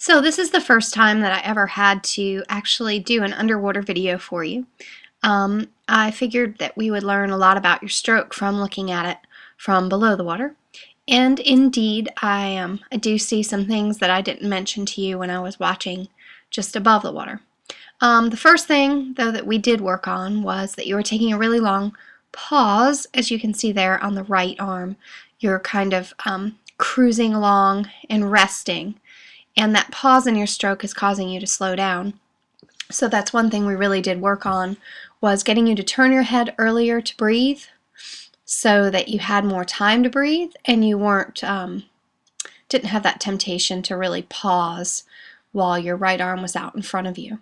So this is the first time that I ever had to actually do an underwater video for you. I figured that we would learn a lot about your stroke from looking at it from below the water. And indeed, I do see some things that I didn't mention to you when I was watching just above the water. The first thing, though, that we did work on was that you were taking a really long pause, as you can see there on the right arm. You're kind of cruising along and resting. And that pause in your stroke is causing you to slow down. So that's one thing we really did work on, was getting you to turn your head earlier to breathe so that you had more time to breathe and you didn't have that temptation to really pause while your right arm was out in front of you.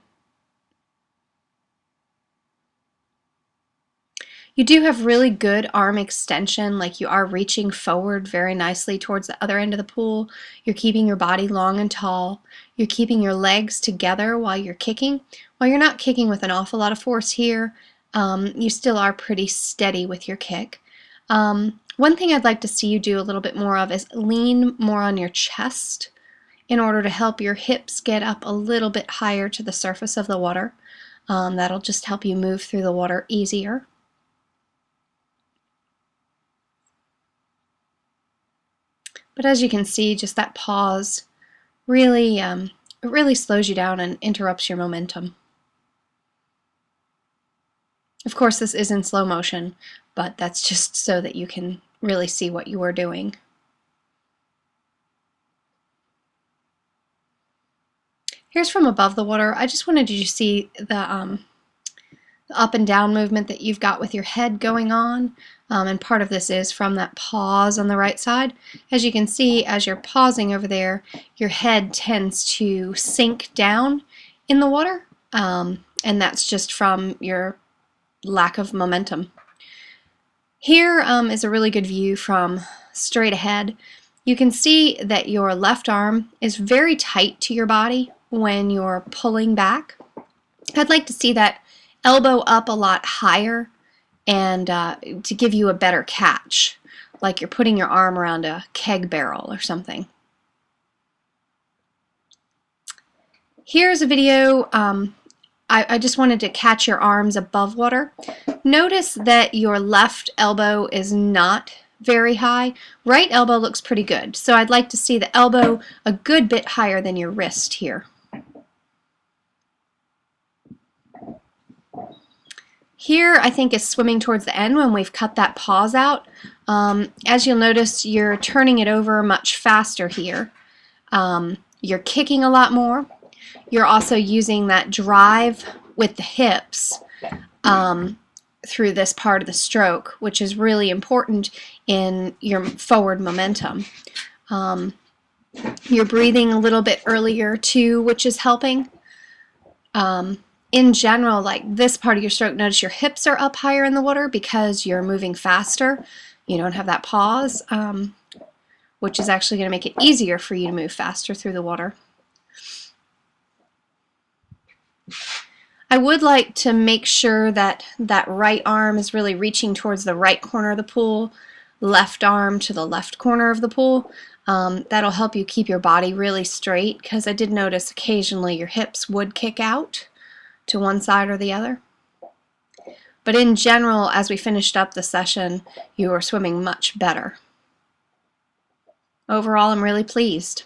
You do have really good arm extension, like you are reaching forward very nicely towards the other end of the pool. You're keeping your body long and tall. You're keeping your legs together while you're kicking. While you're not kicking with an awful lot of force here, you still are pretty steady with your kick. One thing I'd like to see you do a little bit more of is lean more on your chest in order to help your hips get up a little bit higher to the surface of the water. That'll just help you move through the water easier. But as you can see, just that pause really, it really slows you down and interrupts your momentum. Of course, this is in slow motion, but that's just so that you can really see what you are doing. Here's from above the water. I just wanted you to see the up and down movement that you've got with your head going on, and part of this is from that pause on the right side. As you can see, as you're pausing over there, your head tends to sink down in the water, and that's just from your lack of momentum. Here is a really good view from straight ahead. You can see that your left arm is very tight to your body when you're pulling back. I'd like to see that elbow up a lot higher and to give you a better catch, like you're putting your arm around a keg barrel or something. Here's a video. I just wanted to catch your arms above water. Notice that your left elbow is not very high. Right elbow looks pretty good, so I'd like to see the elbow a good bit higher than your wrist here. Here, I think, is swimming towards the end when we've cut that pause out. As you'll notice, you're turning it over much faster here. You're kicking a lot more. You're also using that drive with the hips through this part of the stroke, which is really important in your forward momentum. You're breathing a little bit earlier too, which is helping. In general, like this part of your stroke, notice your hips are up higher in the water because you're moving faster. You don't have that pause, which is actually going to make it easier for you to move faster through the water. I would like to make sure that that right arm is really reaching towards the right corner of the pool, left arm to the left corner of the pool. That'll help you keep your body really straight, because I did notice occasionally your hips would kick out to one side or the other. But in general, as we finished up the session, you were swimming much better. Overall, I'm really pleased.